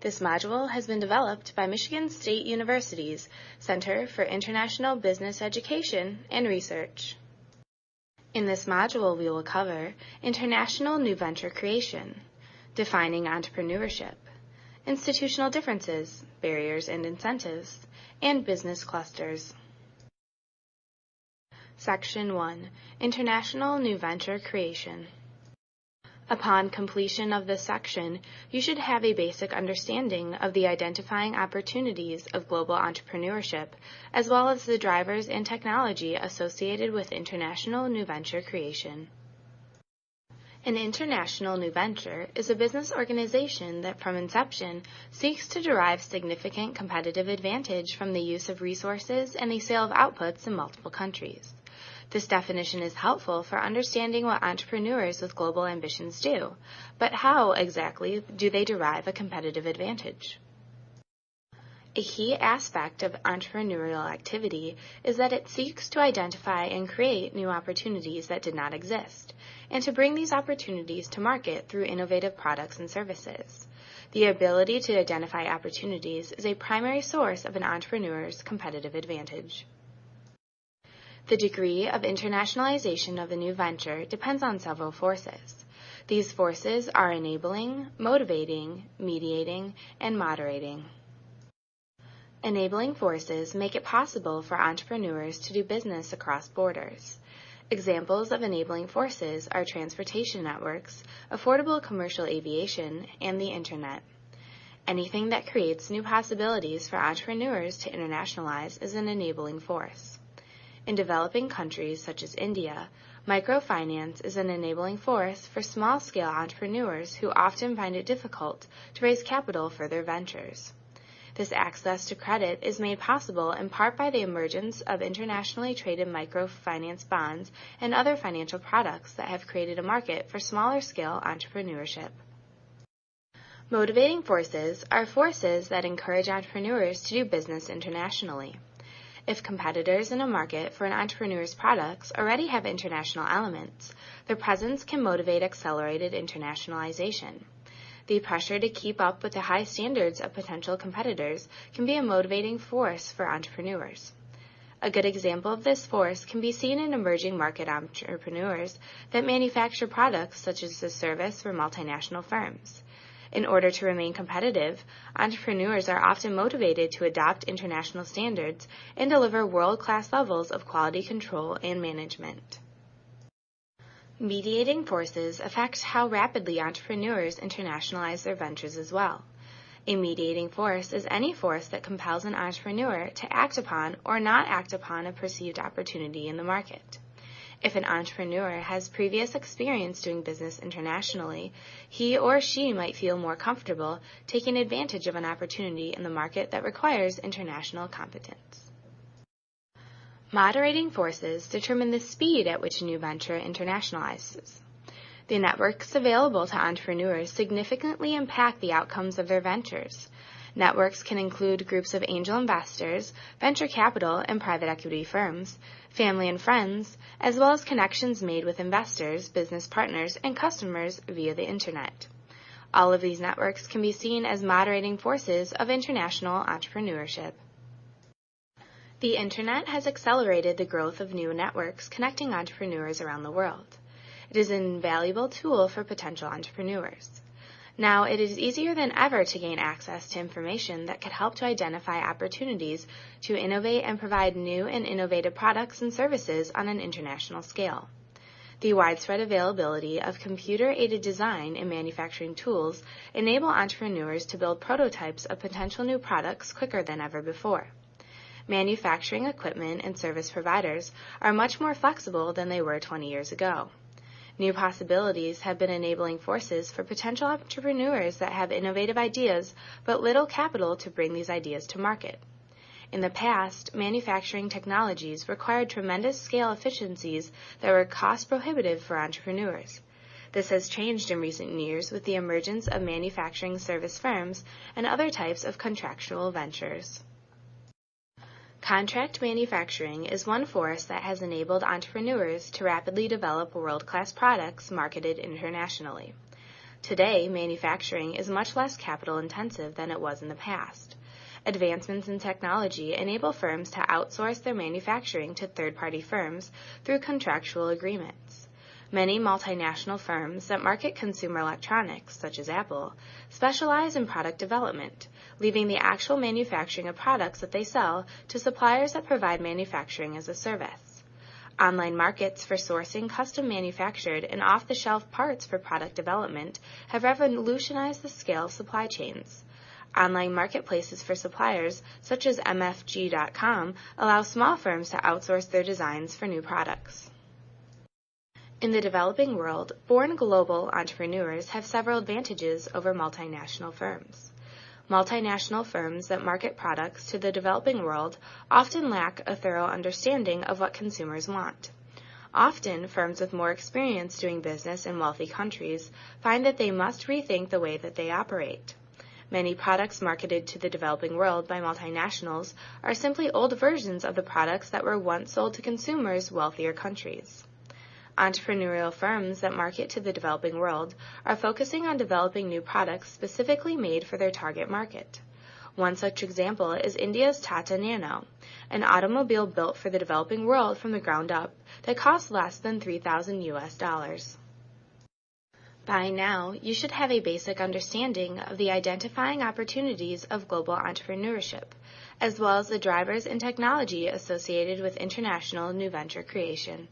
This module has been developed by Michigan State University's Center for International Business Education and Research. In this module, we will cover international new venture creation, defining entrepreneurship, institutional differences, barriers and incentives, and business clusters. Section 1. International New Venture Creation. Upon completion of this section, you should have a basic understanding of the identifying opportunities of global entrepreneurship, as well as the drivers and technology associated with international new venture creation. An international new venture is a business organization that from inception seeks to derive significant competitive advantage from the use of resources and the sale of outputs in multiple countries. This definition is helpful for understanding what entrepreneurs with global ambitions do, but how exactly do they derive a competitive advantage? A key aspect of entrepreneurial activity is that it seeks to identify and create new opportunities that did not exist, and to bring these opportunities to market through innovative products and services. The ability to identify opportunities is a primary source of an entrepreneur's competitive advantage. The degree of internationalization of a new venture depends on several forces. These forces are enabling, motivating, mediating, and moderating. Enabling forces make it possible for entrepreneurs to do business across borders. Examples of enabling forces are transportation networks, affordable commercial aviation, and the Internet. Anything that creates new possibilities for entrepreneurs to internationalize is an enabling force. In developing countries such as India, microfinance is an enabling force for small-scale entrepreneurs who often find it difficult to raise capital for their ventures. This access to credit is made possible in part by the emergence of internationally traded microfinance bonds and other financial products that have created a market for smaller-scale entrepreneurship. Motivating forces are forces that encourage entrepreneurs to do business internationally. If competitors in a market for an entrepreneur's products already have international elements, their presence can motivate accelerated internationalization. The pressure to keep up with the high standards of potential competitors can be a motivating force for entrepreneurs. A good example of this force can be seen in emerging market entrepreneurs that manufacture products such as the service for multinational firms. In order to remain competitive, entrepreneurs are often motivated to adopt international standards and deliver world-class levels of quality control and management. Mediating forces affect how rapidly entrepreneurs internationalize their ventures as well. A mediating force is any force that compels an entrepreneur to act upon or not act upon a perceived opportunity in the market. If an entrepreneur has previous experience doing business internationally, he or she might feel more comfortable taking advantage of an opportunity in the market that requires international competence. Moderating forces determine the speed at which a new venture internationalizes. The networks available to entrepreneurs significantly impact the outcomes of their ventures. Networks can include groups of angel investors, venture capital and private equity firms, family and friends, as well as connections made with investors, business partners, and customers via the Internet. All of these networks can be seen as moderating forces of international entrepreneurship. The Internet has accelerated the growth of new networks connecting entrepreneurs around the world. It is an invaluable tool for potential entrepreneurs. Now, it is easier than ever to gain access to information that could help to identify opportunities to innovate and provide new and innovative products and services on an international scale. The widespread availability of computer-aided design and manufacturing tools enable entrepreneurs to build prototypes of potential new products quicker than ever before. Manufacturing equipment and service providers are much more flexible than they were 20 years ago. New possibilities have been enabling forces for potential entrepreneurs that have innovative ideas but little capital to bring these ideas to market. In the past, manufacturing technologies required tremendous scale efficiencies that were cost prohibitive for entrepreneurs. This has changed in recent years with the emergence of manufacturing service firms and other types of contractual ventures. Contract manufacturing is one force that has enabled entrepreneurs to rapidly develop world-class products marketed internationally. Today, manufacturing is much less capital intensive than it was in the past. Advancements in technology enable firms to outsource their manufacturing to third-party firms through contractual agreements. Many multinational firms that market consumer electronics, such as Apple, specialize in product development, leaving the actual manufacturing of products that they sell to suppliers that provide manufacturing as a service. Online markets for sourcing custom manufactured and off-the-shelf parts for product development have revolutionized the scale of supply chains. Online marketplaces for suppliers, such as MFG.com, allow small firms to outsource their designs for new products. In the developing world, born global entrepreneurs have several advantages over multinational firms. Multinational firms that market products to the developing world often lack a thorough understanding of what consumers want. Often, firms with more experience doing business in wealthy countries find that they must rethink the way that they operate. Many products marketed to the developing world by multinationals are simply old versions of the products that were once sold to consumers in wealthier countries. Entrepreneurial firms that market to the developing world are focusing on developing new products specifically made for their target market. One such example is India's Tata Nano, an automobile built for the developing world from the ground up that costs less than $3,000. By now, you should have a basic understanding of the identifying opportunities of global entrepreneurship, as well as the drivers and technology associated with international new venture creation.